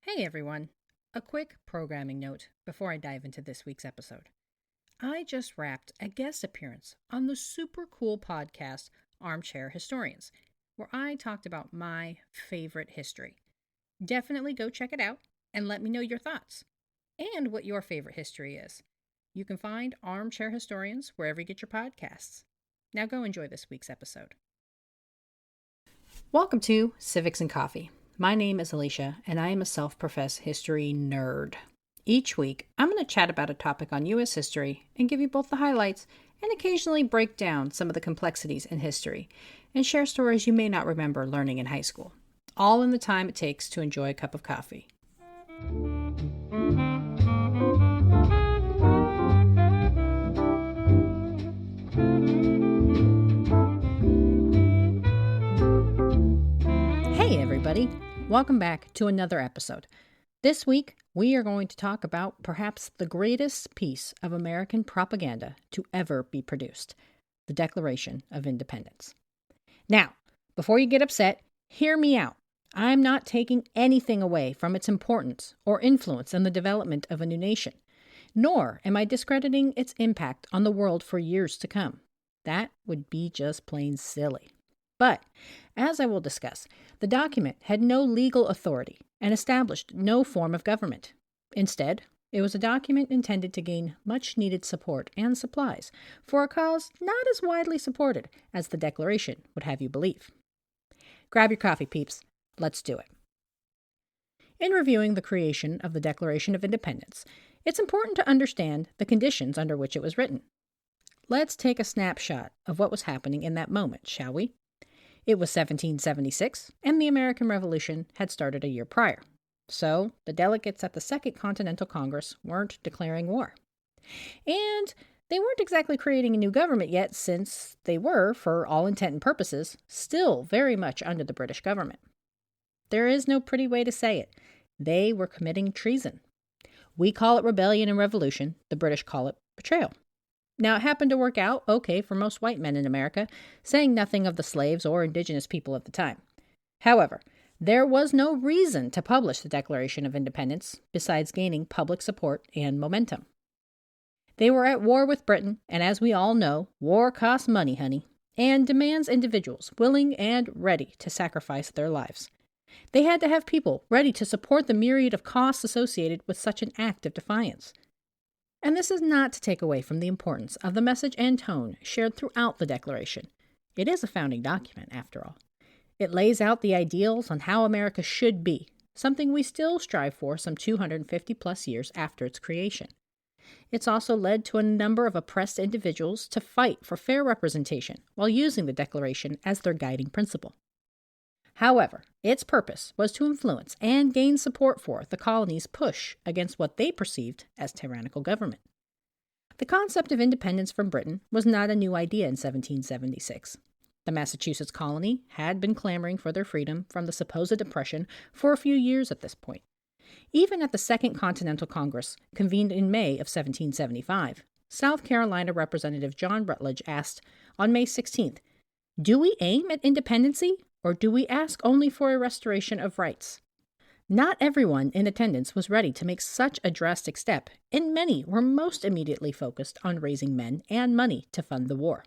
Hey everyone! A quick programming note before I dive into this week's episode. I just wrapped a guest appearance on the super cool podcast Armchair Historians, where I talked about my favorite history. Definitely go check it out and let me know your thoughts and what your favorite history is. You can find Armchair Historians wherever you get your podcasts. Now go enjoy this week's episode. Welcome to Civics and Coffee. My name is Alicia, and I am a self-professed history nerd. Each week, I'm going to chat about a topic on U.S. history and give you both the highlights and occasionally break down some of the complexities in history and share stories you may not remember learning in high school, all in the time it takes to enjoy a cup of coffee. Hey everybody! Welcome back to another episode. This week, we are going to talk about perhaps the greatest piece of American propaganda to ever be produced, the Declaration of Independence. Now, before you get upset, hear me out. I'm not taking anything away from its importance or influence in the development of a new nation, nor am I discrediting its impact on the world for years to come. That would be just plain silly. But, as I will discuss, the document had no legal authority and established no form of government. Instead, it was a document intended to gain much-needed support and supplies for a cause not as widely supported as the Declaration would have you believe. Grab your coffee, peeps. Let's do it. In reviewing the creation of the Declaration of Independence, it's important to understand the conditions under which it was written. Let's take a snapshot of what was happening in that moment, shall we? It was 1776, and the American Revolution had started a year prior. So, the delegates at the Second Continental Congress weren't declaring war. And they weren't exactly creating a new government yet, since they were, for all intent and purposes, still very much under the British government. There is no pretty way to say it. They were committing treason. We call it rebellion and revolution. The British call it betrayal. Now, it happened to work out okay for most white men in America, saying nothing of the slaves or indigenous people of the time. However, there was no reason to publish the Declaration of Independence besides gaining public support and momentum. They were at war with Britain, and as we all know, war costs money, honey, and demands individuals willing and ready to sacrifice their lives. They had to have people ready to support the myriad of costs associated with such an act of defiance. And this is not to take away from the importance of the message and tone shared throughout the Declaration. It is a founding document, after all. It lays out the ideals on how America should be, something we still strive for some 250 plus years after its creation. It's also led to a number of oppressed individuals to fight for fair representation while using the Declaration as their guiding principle. However, its purpose was to influence and gain support for the colonies' push against what they perceived as tyrannical government. The concept of independence from Britain was not a new idea in 1776. The Massachusetts colony had been clamoring for their freedom from the supposed oppression for a few years at this point. Even at the Second Continental Congress, convened in May of 1775, South Carolina Representative John Rutledge asked on May 16th, "Do we aim at independency? Or do we ask only for a restoration of rights?" Not everyone in attendance was ready to make such a drastic step, and many were most immediately focused on raising men and money to fund the war.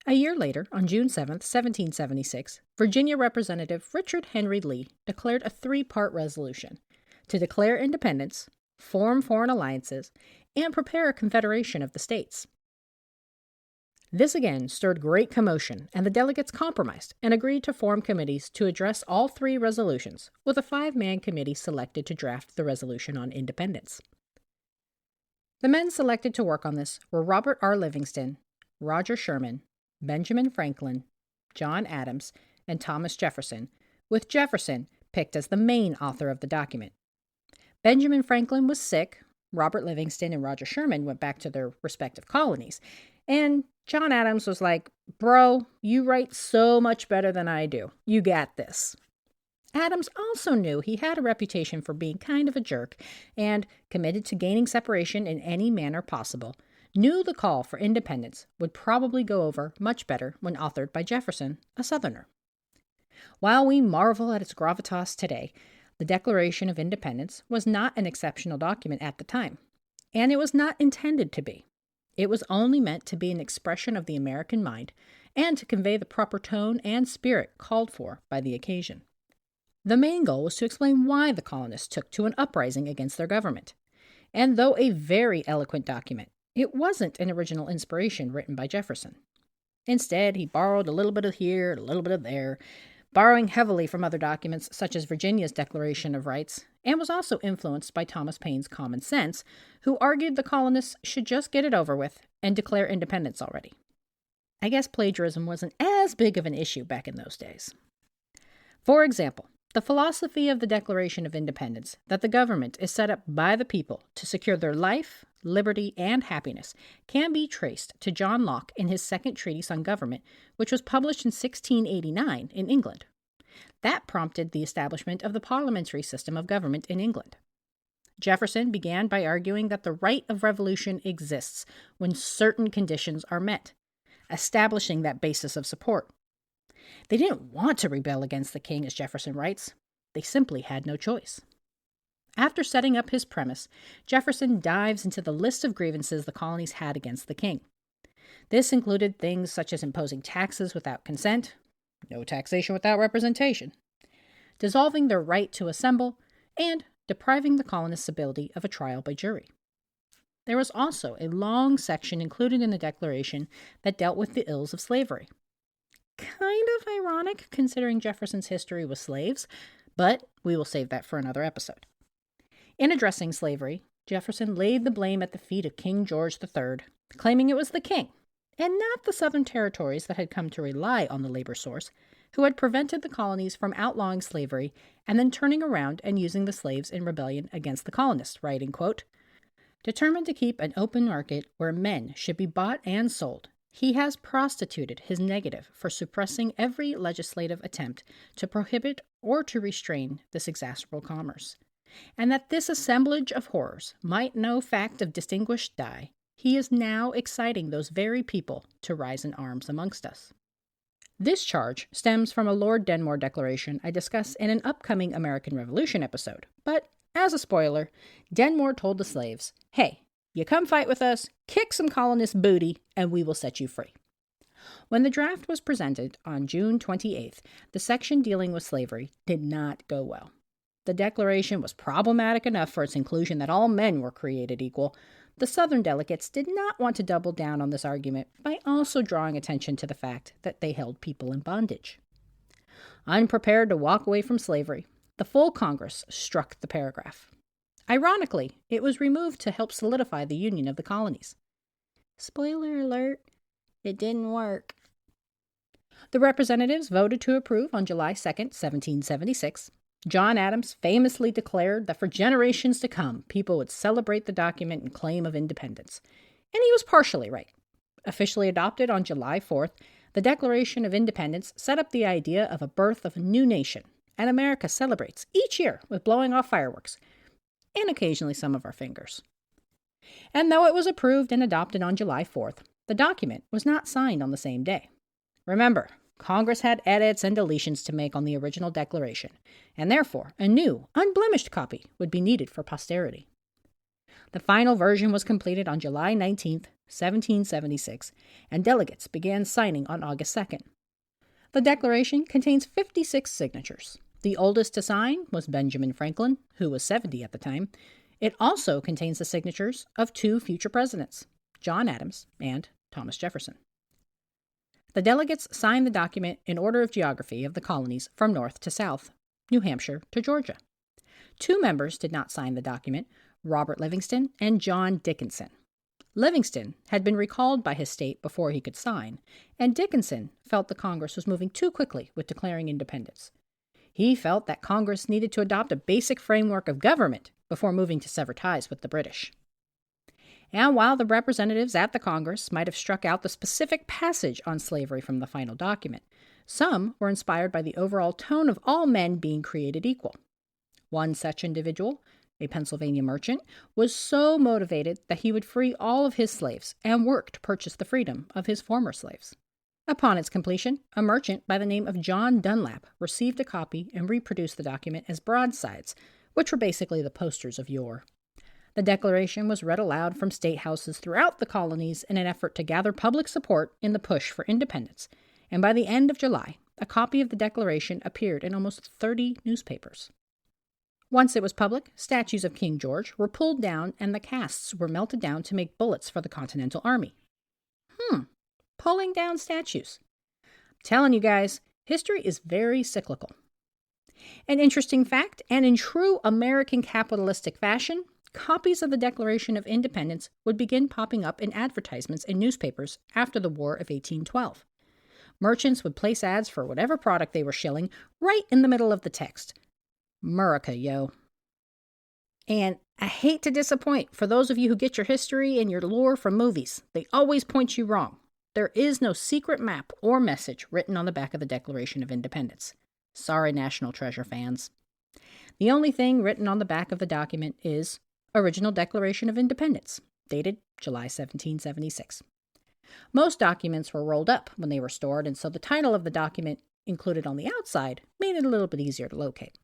A year later, on June 7, 1776, Virginia Representative Richard Henry Lee declared a three-part resolution to declare independence, form foreign alliances, and prepare a confederation of the states. This again stirred great commotion, and the delegates compromised and agreed to form committees to address all three resolutions, with a 5-man committee selected to draft the resolution on independence. The men selected to work on this were Robert R. Livingston, Roger Sherman, Benjamin Franklin, John Adams, and Thomas Jefferson, with Jefferson picked as the main author of the document. Benjamin Franklin was sick, Robert Livingston and Roger Sherman went back to their respective colonies, and John Adams was like, "Bro, you write so much better than I do. You got this." Adams also knew he had a reputation for being kind of a jerk and, committed to gaining separation in any manner possible, knew the call for independence would probably go over much better when authored by Jefferson, a Southerner. While we marvel at its gravitas today, The Declaration of Independence was not an exceptional document at the time, and it was not intended to be. It was only meant to be an expression of the American mind and to convey the proper tone and spirit called for by the occasion. The main goal was to explain why the colonists took to an uprising against their government. And though a very eloquent document, it wasn't an original inspiration written by Jefferson. Instead, he borrowed a little bit of here, a little bit of there, borrowing heavily from other documents such as Virginia's Declaration of Rights, and was also influenced by Thomas Paine's Common Sense, who argued the colonists should just get it over with and declare independence already. I guess plagiarism wasn't as big of an issue back in those days. For example, the philosophy of the Declaration of Independence that the government is set up by the people to secure their life, liberty, and happiness can be traced to John Locke in his Second Treatise on Government, which was published in 1689 in England. That prompted the establishment of the parliamentary system of government in England. Jefferson began by arguing that the right of revolution exists when certain conditions are met, establishing that basis of support. They didn't want to rebel against the king, as Jefferson writes. They simply had no choice. After setting up his premise, Jefferson dives into the list of grievances the colonies had against the king. This included things such as imposing taxes without consent, no taxation without representation, dissolving their right to assemble, and depriving the colonists' ability of a trial by jury. There was also a long section included in the Declaration that dealt with the ills of slavery. Kind of ironic considering Jefferson's history with slaves, but we will save that for another episode. In addressing slavery, Jefferson laid the blame at the feet of King George III, claiming it was the king, and not the southern territories that had come to rely on the labor source, who had prevented the colonies from outlawing slavery and then turning around and using the slaves in rebellion against the colonists, writing, quote, "Determined to keep an open market where men should be bought and sold, he has prostituted his negative for suppressing every legislative attempt to prohibit or to restrain this execrable commerce. And that this assemblage of horrors might know fact of distinguished dye, he is now exciting those very people to rise in arms amongst us." This charge stems from a Lord Denmore declaration I discuss in an upcoming American Revolution episode. But, as a spoiler, Denmore told the slaves, "Hey, you come fight with us, kick some colonist booty, and we will set you free." When the draft was presented on June 28th, the section dealing with slavery did not go well. The Declaration was problematic enough for its inclusion that all men were created equal. The Southern delegates did not want to double down on this argument by also drawing attention to the fact that they held people in bondage. Unprepared to walk away from slavery, the full Congress struck the paragraph. Ironically, it was removed to help solidify the union of the colonies. Spoiler alert, it didn't work. The representatives voted to approve on July 2nd, 1776. John Adams famously declared that for generations to come, people would celebrate the document and claim of independence. And he was partially right. Officially adopted on July 4th, the Declaration of Independence set up the idea of a birth of a new nation, and America celebrates each year with blowing off fireworks, and occasionally some of our fingers. And though it was approved and adopted on July 4th, the document was not signed on the same day. Remember, Congress had edits and deletions to make on the original Declaration, and therefore a new, unblemished copy would be needed for posterity. The final version was completed on July 19th, 1776, and delegates began signing on August 2nd. The Declaration contains 56 signatures. The oldest to sign was Benjamin Franklin, who was 70 at the time. It also contains the signatures of two future presidents, John Adams and Thomas Jefferson. The delegates signed the document in order of geography of the colonies from north to south, New Hampshire to Georgia. Two members did not sign the document, Robert Livingston and John Dickinson. Livingston had been recalled by his state before he could sign, and Dickinson felt the Congress was moving too quickly with declaring independence. He felt that Congress needed to adopt a basic framework of government before moving to sever ties with the British. And while the representatives at the Congress might have struck out the specific passage on slavery from the final document, some were inspired by the overall tone of all men being created equal. One such individual, a Pennsylvania merchant, was so motivated that he would free all of his slaves and work to purchase the freedom of his former slaves. Upon its completion, a merchant by the name of John Dunlap received a copy and reproduced the document as broadsides, which were basically the posters of yore. The Declaration was read aloud from state houses throughout the colonies in an effort to gather public support in the push for independence, and by the end of July, a copy of the Declaration appeared in almost 30 newspapers. Once it was public, statues of King George were pulled down and the casts were melted down to make bullets for the Continental Army. Pulling down statues. I'm telling you guys, history is very cyclical. An interesting fact, and in true American capitalistic fashion, copies of the Declaration of Independence would begin popping up in advertisements in newspapers after the War of 1812. Merchants would place ads for whatever product they were shilling right in the middle of the text. Murica, yo. And I hate to disappoint for those of you who get your history and your lore from movies. They always point you wrong. There is no secret map or message written on the back of the Declaration of Independence. Sorry, National Treasure fans. The only thing written on the back of the document is Original Declaration of Independence, dated July 1776. Most documents were rolled up when they were stored, and so the title of the document included on the outside made it a little bit easier to locate.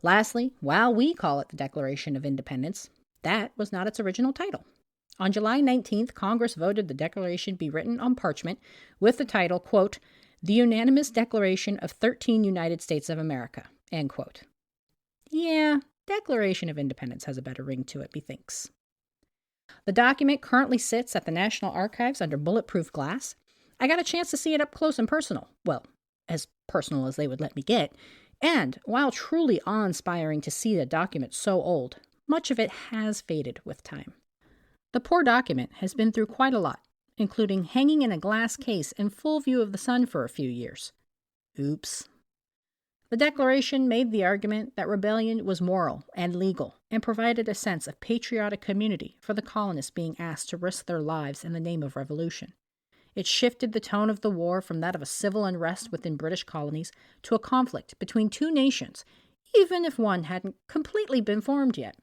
Lastly, while we call it the Declaration of Independence, that was not its original title. On July 19th, Congress voted the Declaration be written on parchment with the title, quote, The Unanimous Declaration of 13 United States of America, end quote. Yeah, Declaration of Independence has a better ring to it, methinks. The document currently sits at the National Archives under bulletproof glass. I got a chance to see it up close and personal. Well, as personal as they would let me get. And while truly awe-inspiring to see the document so old, much of it has faded with time. The poor document has been through quite a lot, including hanging in a glass case in full view of the sun for a few years. Oops. The Declaration made the argument that rebellion was moral and legal and provided a sense of patriotic community for the colonists being asked to risk their lives in the name of revolution. It shifted the tone of the war from that of a civil unrest within British colonies to a conflict between two nations, even if one hadn't completely been formed yet.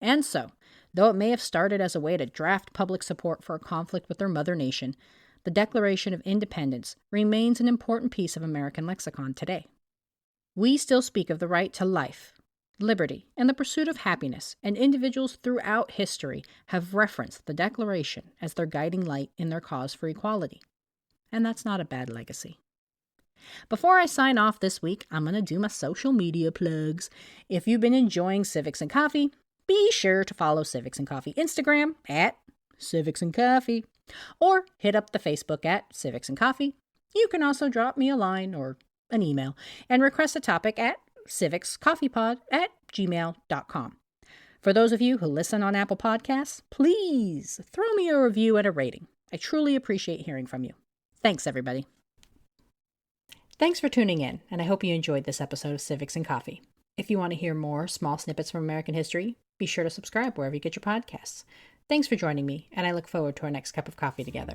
And so, though it may have started as a way to draft public support for a conflict with their mother nation, the Declaration of Independence remains an important piece of American lexicon today. We still speak of the right to life, liberty, and the pursuit of happiness, and individuals throughout history have referenced the Declaration as their guiding light in their cause for equality. And that's not a bad legacy. Before I sign off this week, I'm going to do my social media plugs. If you've been enjoying Civics and Coffee, be sure to follow Civics and Coffee Instagram at Civics and Coffee, or hit up the Facebook at Civics and Coffee. You can also drop me a line or an email and request a topic at civicscoffeepod@gmail.com. For those of you who listen on Apple Podcasts, please throw me a review and a rating. I truly appreciate hearing from you. Thanks, everybody. Thanks for tuning in, and I hope you enjoyed this episode of Civics and Coffee. If you want to hear more small snippets from American history, be sure to subscribe wherever you get your podcasts. Thanks for joining me, and I look forward to our next cup of coffee together.